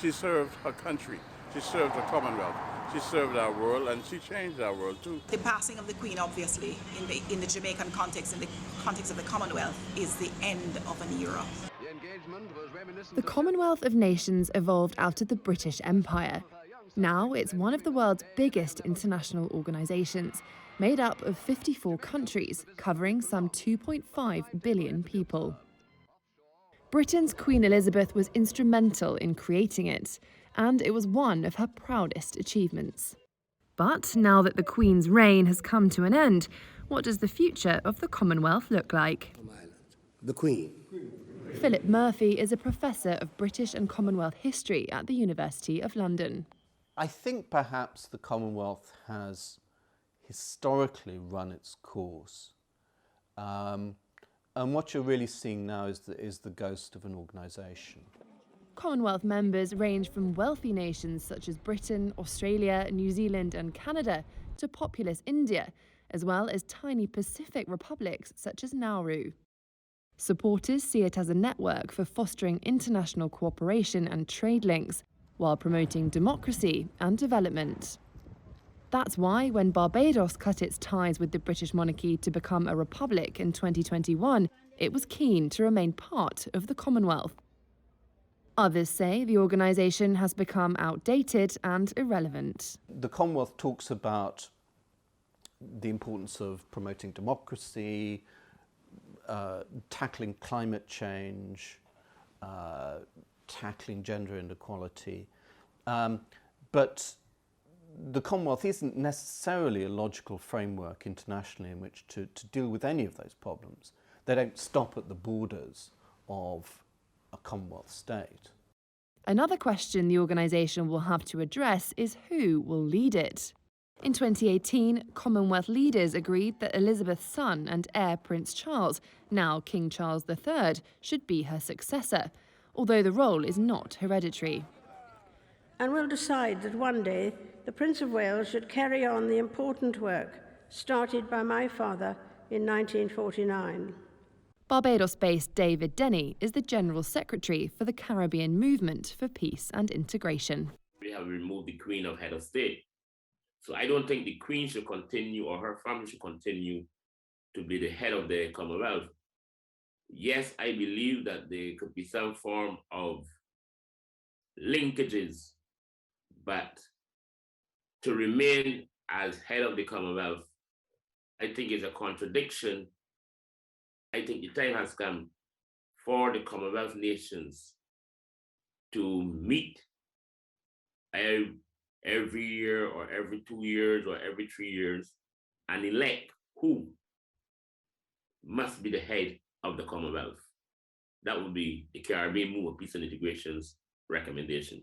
She served her country. She served the Commonwealth. She served our world, and she changed our world too. The passing of the Queen, obviously, in the Jamaican context, in the context of the Commonwealth, is the end of an era. The Commonwealth of Nations evolved out of the British Empire. Now it's one of the world's biggest international organisations, made up of 54 countries, covering some 2.5 billion people. Britain's Queen Elizabeth was instrumental in creating it, and it was one of her proudest achievements. But now that the Queen's reign has come to an end, what does the future of the Commonwealth look like? The Queen. Philip Murphy is a professor of British and Commonwealth history at the University of London. I think perhaps the Commonwealth has historically run its course. And what you're really seeing now is the ghost of an organisation. Commonwealth members range from wealthy nations such as Britain, Australia, New Zealand and Canada to populous India, as well as tiny Pacific republics such as Nauru. Supporters see it as a network for fostering international cooperation and trade links, while promoting democracy and development. That's why when Barbados cut its ties with the British monarchy to become a republic in 2021, it was keen to remain part of the Commonwealth. Others say the organisation has become outdated and irrelevant. The Commonwealth talks about the importance of promoting democracy, tackling climate change, tackling gender inequality. But the Commonwealth isn't necessarily a logical framework internationally in which to deal with any of those problems. They don't stop at the borders of a Commonwealth state. Another question the organisation will have to address is who will lead it. In 2018, Commonwealth leaders agreed that Elizabeth's son and heir Prince Charles, now King Charles III, should be her successor, although the role is not hereditary. And will decide that one day the Prince of Wales should carry on the important work started by my father in 1949. Barbados-based David Denny is the General Secretary for the Caribbean Movement for Peace and Integration. We have removed the Queen of Head of State. So I don't think the Queen should continue, or her family should continue to be the head of the Commonwealth. Yes, I believe that there could be some form of linkages, but to remain as head of the Commonwealth, I think is a contradiction. I think the time has come for the Commonwealth nations to meet every year or every 2 years or every 3 years and elect who must be the head of the Commonwealth. That would be the Caribbean Movement Peace and Integration's recommendation.